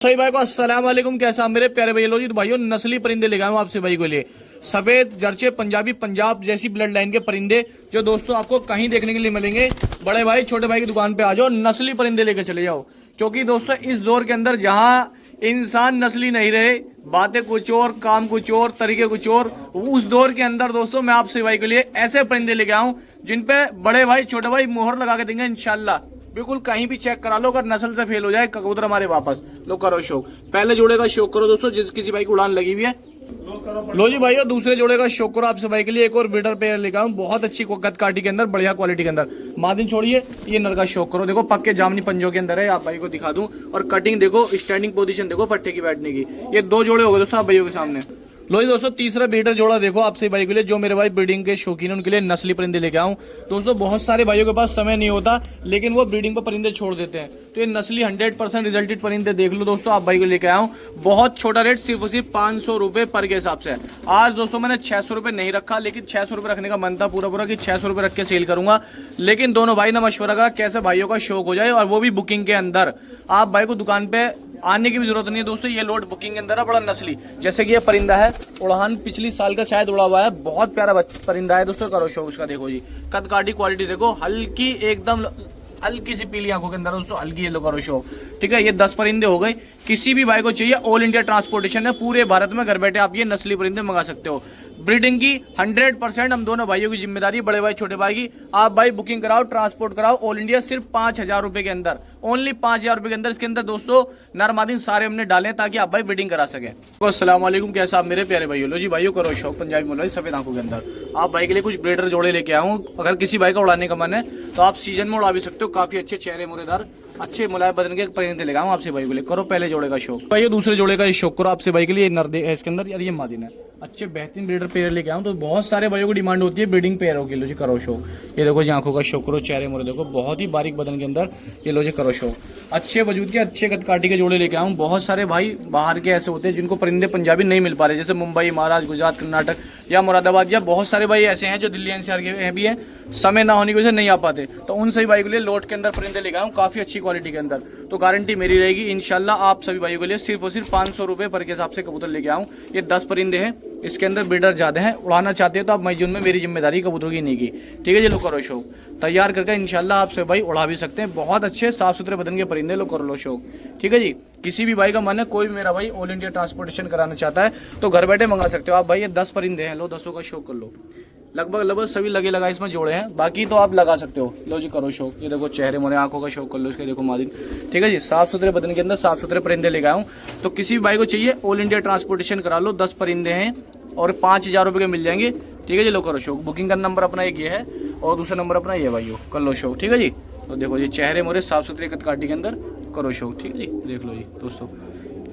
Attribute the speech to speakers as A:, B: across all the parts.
A: सही भाई को अस्सलाम वालेकुम। कैसा मेरे प्यारे भाई लो जी। तो भाइयों नस्ली परिंदे ले गए आपसे भाई को लिए सफेद जर्चे पंजाबी पंजाब जैसी ब्लड लाइन के परिंदे जो दोस्तों आपको कहीं देखने के लिए मिलेंगे। बड़े भाई छोटे भाई की दुकान पे आ जाओ, नस्ली परिंदे लेकर चले जाओ। क्योंकि दोस्तों इस दौर के अंदर जहाँ इंसान नस्ली नहीं रहे, बातें कुछ और काम कुछ और तरीके कुछ और, उस दौर के अंदर दोस्तों मैं आपसे भाई के लिए ऐसे परिंदे लेके आऊं जिन पे बड़े भाई छोटे भाई मोहर लगा के देंगे इंशाल्लाह। बिल्कुल कहीं भी चेक करा लो, अगर नस्ल से फेल हो जाए कबूतर हमारे वापस। लो करो शौक, पहले जोड़े का शौक करो दोस्तों जिस किसी भाई की उड़ान लगी हुई है। लो जी भाई, और दूसरे जोड़े का शौक करो आपसे भाई के लिए। एक और ब्रीडर पेयर लेकर आऊं बहुत अच्छी कद काटी के अंदर, बढ़िया क्वालिटी के अंदर। मादिन छोड़िए, ये नर का शौक करो। देखो पक्के जामनी पंजों के अंदर है, आप भाई को दिखा दूं। और कटिंग देखो, स्टैंडिंग पोजीशन देखो पट्टे की बैठने की। ये दो जोड़े हो गए दोस्तों आप भाइयों के सामने। लो जी दोस्तों, तीसरा ब्रीडर जोड़ा देखो आपसे भाई के लिए, जो मेरे भाई ब्रीडिंग के शौकीन उनके लिए नस्ली परिंदे लेके आऊं। दोस्तों बहुत सारे भाइयों के पास समय नहीं होता, लेकिन वो ब्रीडिंग पर परिंदे छोड़ देते हैं। तो ये नस्ली 100% रिजल्टेड परिंदे देख लो दोस्तों आप भाई को लेके आऊं। बहुत छोटा रेट, सिर्फ और सिर्फ 500 रुपए पर के हिसाब से। आज दोस्तों मैंने 600 रुपए नहीं रखा, लेकिन 600 रुपए रखने का मन था पूरा कि 600 रुपए रख के सेल करूंगा। लेकिन दोनों भाई ने मशवरा करा कैसे भाइयों का शौक हो जाए, और वो भी बुकिंग के अंदर। आप भाई को दुकान पे आने की भी जरूरत नहीं है दोस्तों, ये लोड बुकिंग के अंदर है। बड़ा नस्ली, जैसे कि ये परिंदा है उड़ान पिछली साल का शायद उड़ा हुआ है, बहुत प्यारा परिंदा है दोस्तों। करो शो उसका, देखो जी कद काटी क्वालिटी देखो, हल्की एकदम हल्की सी पीली आंखों के अंदर दोस्तों, हल्की येलो करो शो। ठीक है, ये 10 परिंदे हो गए। किसी भी भाई को चाहिए, ऑल इंडिया ट्रांसपोर्टेशन है पूरे भारत में, घर बैठे आप ये नस्ली परिंदे मंगा सकते हो। ब्रीडिंग की 100% हम दोनों भाइयों की जिम्मेदारी, बड़े भाई छोटे भाई की। आप भाई बुकिंग कराओ, ट्रांसपोर्ट कराओ ऑल इंडिया, सिर्फ 5000 रुपए के अंदर, ओनली 5000 रुपए के अंदर। इसके अंदर दोस्तों नरमादीन सारे हमने डाले ताकि आप भाई ब्रीडिंग करा सके। अस्सलाम वालेकुम, कैसा आप मेरे प्यारे भाइयों। लो जी भाइयों, करो शौक पंजाबी मोलाई सफेद आंखों के अंदर। आप भाई के लिए कुछ ब्रीडर जोड़े लेके आऊँ। अगर किसी भाई का उड़ाने का मन है तो आप सीजन में उड़ा भी सकते हो। काफी अच्छे चेहरे मुरेदार अच्छे मुलायम बदन के परिंदे लेगा हूं आपसे भाई के लिए। करो पहले जोड़े का शौक भाई, दूसरे जोड़े का शौक करो आपसे भाई के लिए। नर्दे है इसके अंदर यार, ये मादिन है। अच्छे बेहतरीन ब्रीडर पेयर लेके आऊं। तो बहुत सारे भाइयों को डिमांड होती है ब्रीडिंग पेयरों की। लो जी करो शौक, ये देखो जी आंखों का शौक करो, चेहरे मोरे देखो बहुत ही बारीक बदन के अंदर। ये लो जी करो शौक, अच्छे वजूद के अच्छे कदकाठी के जोड़े लेके आऊं। बहुत सारे भाई बाहर के ऐसे होते हैं जिनको परिंदे पंजाबी नहीं मिल पा रहे, जैसे मुंबई, महाराष्ट्र, गुजरात, कर्नाटक या मुरादाबाद, या बहुत सारे भाई ऐसे हैं जो दिल्ली एनसीआर के भी हैं, समय ना होने की वजह से नहीं आ पाते। तो उन सभी भाई के लिए लोट के अंदर परिंदे लेके आऊं, काफी अच्छी क्वालिटी के अंदर। तो गारंटी मेरी रहेगी इंशाल्लाह आप सभी भाइयों के लिए सिर्फ और सिर्फ 500 रुपए पर के हिसाब से कबूतर लेके आऊं। ये 10 परिंदे हैं, इसके अंदर ब्रीडर ज्यादा हैं। उड़ाना चाहते हो तो आप मई जून में, मेरी जिम्मेदारी कबूतरों की नहीं की। ठीक है जी, लो करो शौक, तैयार करके इंशाल्लाह आप सभी भाई उड़ा भी सकते हैं। बहुत अच्छे साफ सुथरे बदन के परिंदे, लो करो लो शौक। ठीक है जी, किसी भी भाई का मन है, कोई भी मेरा भाई ऑल इंडिया ट्रांसपोर्टेशन कराना चाहता है तो घर बैठे मंगा सकते हो आप भाई। ये 10 परिंदे हैं, लो 10 का शौक कर लो। लगभग सभी लगे लगा इसमें जोड़े हैं, बाकी तो आप लगा सकते हो। लो जी करो शौक, ये देखो चेहरे मोरे आंखों का शौक कर लो इसके, देखो मादिन। ठीक है जी, साफ सुथरे बदन के अंदर साफ सुथरे परिंदे लेके आऊँ। तो किसी भी भाई को चाहिए ऑल इंडिया ट्रांसपोर्टेशन करा लो। 10 परिंदे हैं और 5000 रुपये के मिल जाएंगे। ठीक है जी, लो करो शौक। बुकिंग का नंबर अपना एक ये है और दूसरा नंबर अपना ये भाई, कर लो शौक। ठीक है जी, तो देखो जी चेहरे मोरे साफ सुथरे कदकाठी के अंदर, करो शौक। ठीक है जी, देख लो जी दोस्तों।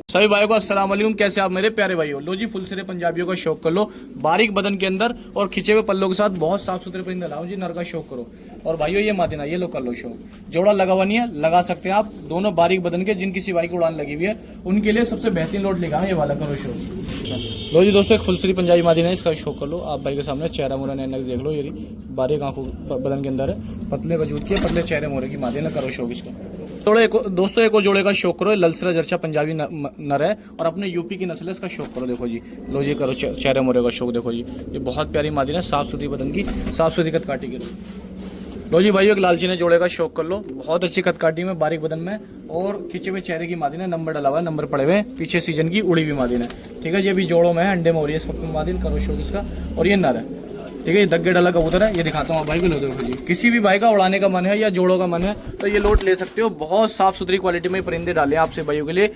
A: सभी भाइयों को अस्सलाम वालेकुम, कैसे आप मेरे प्यारे भाइयों। लो जी फुल सिरे पंजाबियों का शौक कर लो, बारीक बदन के अंदर और खिंचे हुए पल्लों के साथ बहुत साफ सुथरे परिंदे लाओ जी। नर का शौक करो। और भाइयों ये मादिना, ये लो कर लो शौक। जोड़ा लगा हुआ नहीं है, लगा सकते हैं आप। दोनों बारीक बदन के, जिन किसी भाई की उड़ान लगी हुई है उनके लिए सबसे बेहतरीन लोड लेगा ये वाला, करो शौक। लो जी दोस्तों, एक फुल सिरी पंजाबी मादिना है, इसका शौक कर लो आप भाई के सामने। चेहरा मोरा नैनक देख लो, ये बारीक आंखों बदन के अंदर है, पतले वजूद के पतले चेहरे मोरे की मादिना, करो शौक इसका। दोस्तों एक और जोड़े का शौक करो, ललसरा जर्चा पंजाबी नर है और अपने यूपी की नस्ल है, इसका शौक करो। देखो जी, लो जी करो चेहरे मोरे का शौक। देखो जी ये बहुत प्यारी मादिन है, साफ सुथरी बदन की, साफ सुथरी कदकाठी की। लो जी भाइयों, एक लालची ने जोड़े का शौक कर लो, बहुत अच्छी कदकाठी में, बारीक बदन में और खिंचे हुए चेहरे की मादिन है। नंबर डला हुआ है, नंबर पड़े हुए, पीछे सीजन की उड़ी हुई मादिन है। ठीक है जी, अभी जोड़ों में है, अंडे में हो रही है इस वक्त मादिन, करो शौक इसका। और ये नर है। ठीक है, ये दग्गे डाला कबूतर है, ये दिखाता हूँ भाई को। लो देखो जी, किसी भी भाई का उड़ाने का मन है या जोड़ों का मन है तो ये लोट ले सकते हो। बहुत साफ सुथरी क्वालिटी में परिंदे डाले आपसे भाइयों के लिए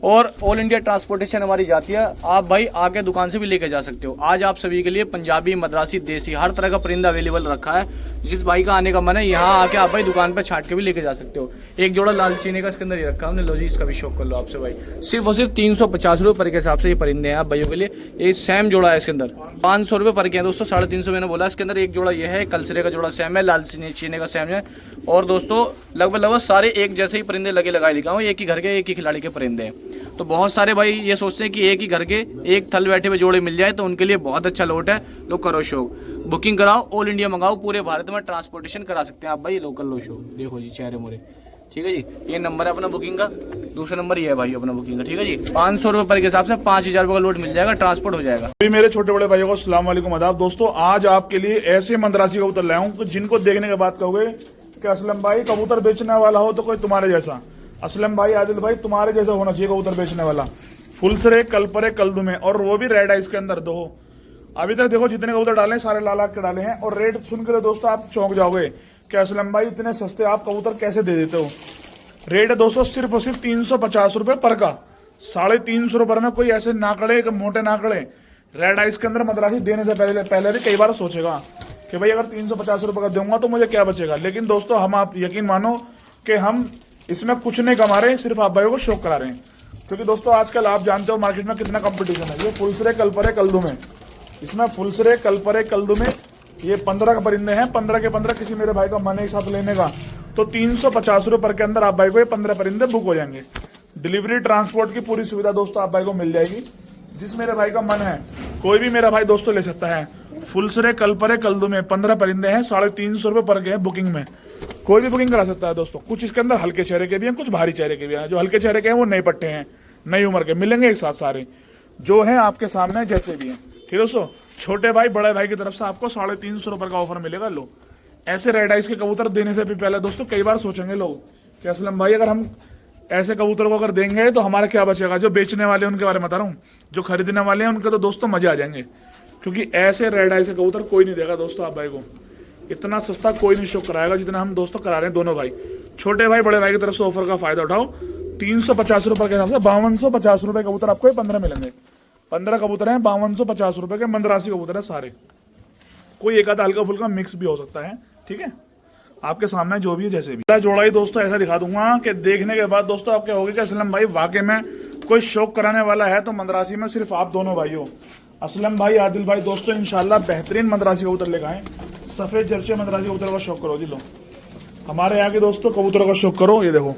A: और ऑल इंडिया ट्रांसपोर्टेशन हमारी जाती है। आप भाई आके दुकान से भी लेके जा सकते हो। आज आप सभी के लिए पंजाबी, मद्रासी, देसी हर तरह का परिंदा अवेलेबल रखा है। जिस भाई का आने का मन है यहाँ आके आप भाई दुकान पर छाट के भी लेके जा सकते हो। एक जोड़ा लाल चीनी का इसके अंदर ये रखा हमने, लो जी इसका भी शौक कर लो आपसे भाई। सिर्फ और सिर्फ 350 रुपये पर के हिसाब से ये परिंदे हैं आप भाइयों के लिए। ये सेम जोड़ा है इसके अंदर, 500 रुपये पर के हैं दोस्तों, 350 मैंने बोला। इसके अंदर एक जोड़ा ये है, कलसरे का जोड़ा सेम है, लाल चीनी का सेम है। और दोस्तों लगभग सारे एक जैसे ही परिंदे लगे लगाए लिखा हूँ, एक ही घर के एक ही खिलाड़ी के परिंदे हैं। तो बहुत सारे भाई ये सोचते हैं कि एक ही घर के एक थल बैठे हुए जोड़े मिल जाए, तो उनके लिए बहुत अच्छा लोट है। लो करो शौक, बुकिंग कराओ, ऑल इंडिया मंगाओ, पूरे भारत में ट्रांसपोर्टेशन करा सकते हैं आप भाई। लोकल लो शौक, देखो जी चेहरे मोरे। ठीक है जी, ये नंबर है अपना बुकिंग का। दूसरा नंबर ये है भाई अपना बुकिंग का, ठीक है जी। 500 रुपये पर के हिसाब से 5000 रुपये का लोड मिल जाएगा, ट्रांसपोर्ट हो जाएगा।
B: अभी मेरे छोटे बड़े भाइयों को अस्सलाम वालेकुम आदाब। दोस्तों आज आपके लिए ऐसे मंदरासी कबूतर लाया हूँ जिनको देखने के बाद कहोगे कि असलम भाई कबूतर बेचने वाला हो तो कोई तुम्हारे जैसा, असलम भाई आदिल भाई तुम्हारे जैसा होना चाहिए कबूतर बेचने वाला। फुल सरे कलपरे कल्दू में, और वो भी रेड आइस के अंदर। दो अभी तक देखो जितने कबूतर डाले सारे लाल लाख के डाले हैं, और रेट सुन के दोस्तों आप चौंक जाओगे कि असलम भाई इतने सस्ते आप कबूतर कैसे दे देते हो। रेट है दोस्तों सिर्फ और सिर्फ 350 रुपये पर का, 350 रुपये में कोई ऐसे नाकड़े मोटे नाकड़े रेड आइस के अंदर मद्रासी देने से पहले भी कई बार सोचेगा कि भाई अगर 350 रुपये का दूंगा तो मुझे क्या बचेगा। लेकिन दोस्तों हम आप यकीन मानो कि हम इसमें कुछ नहीं कमा रहे, सिर्फ आप भाइयों को शौक करा रहे हैं। क्योंकि दोस्तों आजकल आप जानते हो मार्केट में कितना कंपटीशन है। ये फुलसरे कलपरे कल्दू में, इसमें फुलसरे कलपरे कल्दू में ये 15 के परिंदे हैं। 15 के 15 किसी मेरे भाई का मन है एक साथ लेने का तो 350 रुपये के अंदर आप भाई को ये 15 परिंदे बुक हो जाएंगे। डिलीवरी ट्रांसपोर्ट की पूरी सुविधा दोस्तों आप भाई को मिल जाएगी। जिस मेरे भाई का मन है कोई भी मेरा भाई दोस्तों ले सकता है। फुलसरे कलपरे कल्दू में 15 परिंदे हैं, 350 रुपये पर के हैं बुकिंग में। कोई भी बुकिंग करा सकता है दोस्तों। कुछ इसके अंदर हल्के चेहरे के भी हैं, कुछ भारी चेहरे के भी हैं। जो हल्के चेहरे के हैं वो नए पट्टे हैं, नई उम्र के मिलेंगे एक साथ सारे, जो हैं आपके सामने जैसे भी हैं। ठीक दोस्तों, छोटे भाई बड़े भाई की तरफ से आपको 350 रुपये का ऑफर मिलेगा। लो ऐसे रेड आइस के कबूतर देने से भी पहले दोस्तों कई बार सोचेंगे लोग कि असलम भाई अगर हम ऐसे कबूतर को अगर देंगे तो हमारा क्या बचेगा। जो बेचने वाले हैं उनके बारे में बता रहा हूँ, जो खरीदने वाले हैं उनके तो दोस्तों मजे आ जाएंगे। क्योंकि ऐसे रेड आइस के कबूतर कोई नहीं देगा दोस्तों आप भाई को। इतना सस्ता कोई नहीं शो कराएगा जितना हम दोस्तों करा रहे हैं दोनों भाई। छोटे भाई बड़े भाई की तरफ से ऑफर का फायदा उठाओ। 350 रुपये के हिसाब से 5250 रुपये कबूतर आपको 15 मिलेंगे। 15 कबूतर हैं, 5250 रुपये के मंदरासी कबूतर है सारे। कोई एक आधा हल्का फुल्का मिक्स भी हो सकता है, ठीक है। आपके सामने जो भी है जैसे भी जोड़ा ही दोस्तों ऐसा दिखा दूंगा कि देखने के बाद दोस्तों आप क्या होगी कि असलम भाई वाकई में कोई शौक कराने वाला है तो मंदरासी में सिर्फ आप दोनों भाई हो। असलम भाई आदिल भाई दोस्तों इंशाल्लाह बेहतरीन मंदरासी कबूतर लेकर आए। सफेद जर्चे मंदरासी कबूतर का शौक करो जी। लो हमारे यहाँ के दोस्तों कबूतरों का शौक करो। ये देखो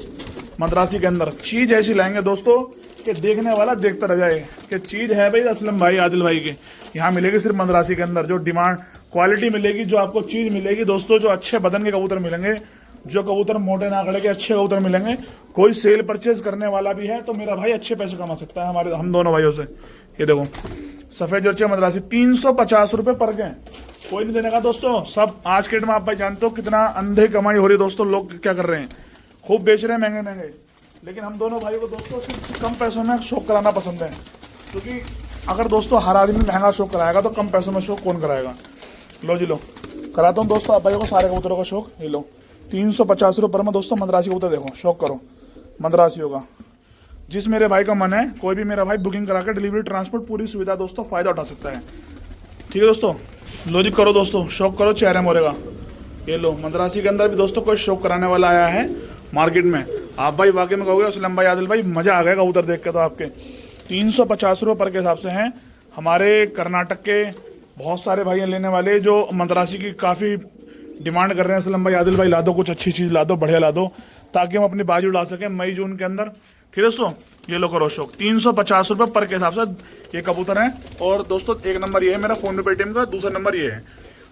B: मंदरासी के अंदर चीज ऐसी लाएंगे दोस्तों कि देखने वाला देखता रह जाए कि चीज है भाई असलम भाई आदिल भाई के यहाँ मिलेगी। सिर्फ मंदरासी के अंदर जो डिमांड क्वालिटी मिलेगी, जो आपको चीज मिलेगी दोस्तों, जो अच्छे बदन के कबूतर मिलेंगे, जो कबूतर मोटे नाकड़े के अच्छे कबूतर मिलेंगे। कोई सेल परचेज करने वाला भी है तो मेरा भाई अच्छे पैसे कमा सकता है हम दोनों भाइयों से। ये देखो सफेद जर्चे मंदरासी 350 रुपये पर के, कोई नहीं देने का दोस्तों। सब आज के डेट में आप भाई जानते हो कितना अंधे कमाई हो रही है दोस्तों। लोग क्या कर रहे हैं, खूब बेच रहे हैं महंगे महंगे, लेकिन हम दोनों भाइयों को दोस्तों सिर्फ कम पैसों में शौक कराना पसंद है। क्योंकि अगर दोस्तों हर आदमी महंगा शौक कराएगा तो कम पैसों में शौक कौन कराएगा। लो जी लो कराता हूँ दोस्तों आप भाइयों को सारे कबूतरों का शौक। ये लो 350 रुपये में दोस्तों मंदरासी कबूतर देखो, शौक करो मंदरासी होगा। जिस मेरे भाई का मन है कोई भी मेरा भाई बुकिंग करा कर डिलीवरी ट्रांसपोर्ट पूरी सुविधा दोस्तों फायदा उठा सकता है। ठीक है दोस्तों, लो जी करो दोस्तों शौक करो चेहरे मोरे का। ये लो मंदरासी के अंदर भी दोस्तों कोई शौक कराने वाला आया है मार्केट में। आप भाई वाकई में कहोगे असलम भाई आदिल भाई मजा आ गया कबूतर देख के। तो आपके 350 रुपये पर के हिसाब से हैं। हमारे कर्नाटक के बहुत सारे भाई लेने वाले जो मंदरासी की काफ़ी डिमांड कर रहे हैं। असलम भाई आदिल भाई ला दो, कुछ अच्छी चीज़ ला दो, बढ़िया ला दो, ताकि हम अपनी बाजी उड़ा सकें मई जून के अंदर। ठीक है दोस्तों, ये लो करो शौक 350 रुपये पर के हिसाब से ये कबूतर हैं। और दोस्तों एक नंबर ये है मेरा फोन पे पेटीएम का, दूसरा नंबर ये है।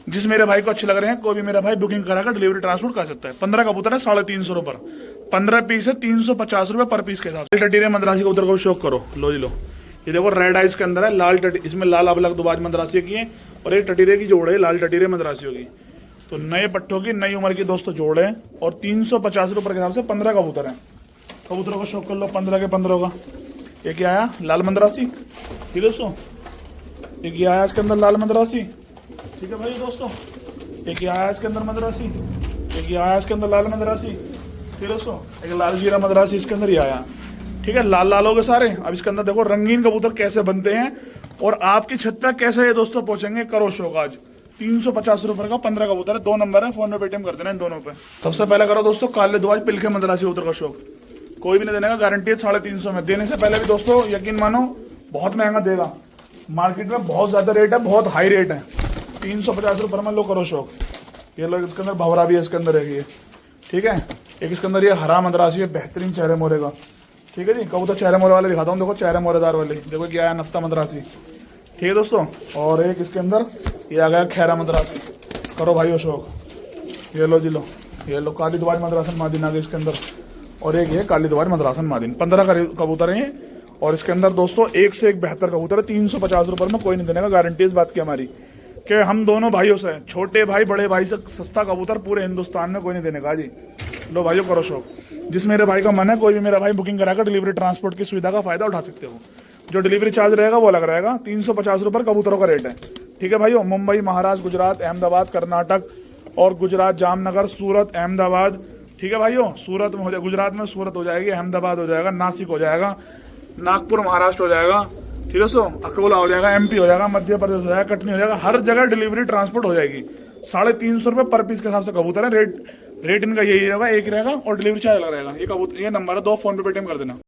B: जिस मेरे भाई को अच्छे लग रहे हैं कोई भी मेरा भाई बुकिंग कराकर डिलीवरी ट्रांसपोर्ट कर सकता है। 15 कबूतर है 350 रुपये पर, 15 पीस है 350 रुपये पर पीस के हिसाब से। टटीरे मंदरासी कबूतर को शौक करो। लो जी लो ये देखो रेड आइस के अंदर है लाल टटी, इसमें लाल अलग दुबाज मंदरासी की है और एक टटीरे की जोड़ है लाल टटीरे मंदरासियों की। तो नए पट्टों की नई उम्र की दोस्तों जोड़ है और 350 रुपये के हिसाब से 15 कबूतर हैं। कबूतरों का शौक कर लो 15 के 15 का। एक ये आया लाल मंदरासी, ठीक है दोस्तों, एक ये आया इसके अंदर लाल मंदरासी, ठीक है भाई दोस्तों, एक ये आया इसके अंदर मंदरासी, एक ये आया इसके अंदर लाल मंदरासी, ठीक है दोस्तों, एक लाल जीरा मंदरासी इसके अंदर ही आया। ठीक है, लाल लाल हो गए सारे। अब इसके अंदर देखो रंगीन कबूतर कैसे बनते हैं और आपकी छत तक कैसे ये दोस्तों पहुंचेंगे। करो शौक आज 350 रुपये का 15 कबूतर है। 2 नंबर है, फोन पे पेटीएम कर देना इन दोनों पे। सबसे पहले करो दोस्तों काले दुआज पिलखे मंदरासी कबूतर का शौक। कोई भी नहीं देने का, गारंटी है 350 में। देने से पहले भी दोस्तों यकीन मानो बहुत महंगा देगा। मार्केट में बहुत ज्यादा रेट है, बहुत हाई रेट है। 350 रुपये में लो करो शौक। ये लोग इसके अंदर भवरा भी है, इसके अंदर है ये, ठीक है। एक इसके अंदर ये हरा मंदरासी है बेहतरीन चेहरे मोरे का, ठीक है जी। कबूतर चेहरे मोरे वाले दिखाता हूँ, देखो चेहरे मोरेदार वाले, देखो क्या आया नफ्ता मंदरासी, ठीक है दोस्तों। और एक इसके अंदर ये आ गया खैरा मंदरासी। करो भाइयों शौक। ये लो जी लो, ये लो काली दुआज मंदरासी मादीन आ गई इसके अंदर। और एक ये काली दीवार मद्रासन मादिन। 15 कबूतर हैं और इसके अंदर दोस्तों एक से एक बेहतर कबूतर है। 350 रुपये में कोई नहीं देने का, गारंटी इस बात की हमारी कि हम दोनों भाइयों से, छोटे भाई बड़े भाई से सस्ता कबूतर पूरे हिंदुस्तान में कोई नहीं देने का जी। लो भाइयों करो शौक। जिस मेरे भाई का मन है, कोई भी मेरा भाई बुकिंग कराकर डिलीवरी ट्रांसपोर्ट की सुविधा का फायदा उठा सकते हो। जो डिलीवरी चार्ज रहेगा वो अलग रहेगा। 350 रुपये कबूतरों का रेट है। ठीक है भाइयों। मुंबई, महाराष्ट्र, गुजरात, अहमदाबाद, कर्नाटक और गुजरात, जामनगर, सूरत, अहमदाबाद। ठीक है भाइयों। सूरत में हो जाए, गुजरात में सूरत हो जाएगी, अहमदाबाद हो जाएगा, नासिक हो जाएगा, नागपुर महाराष्ट्र हो जाएगा, ठीक है सो, अकोला हो जाएगा, एमपी हो जाएगा, मध्य प्रदेश हो जाएगा, कटनी हो जाएगा। हर जगह डिलीवरी ट्रांसपोर्ट हो जाएगी। 350 रुपये पर पीस के हिसाब से कबूतर है। रेट इनका यही रहेगा, एक रहेगा और डिलीवरी चार्ज अलग रहेगा। ये कबूतर, ये नंबर है, 2 फोन पे पेटीएम कर देना।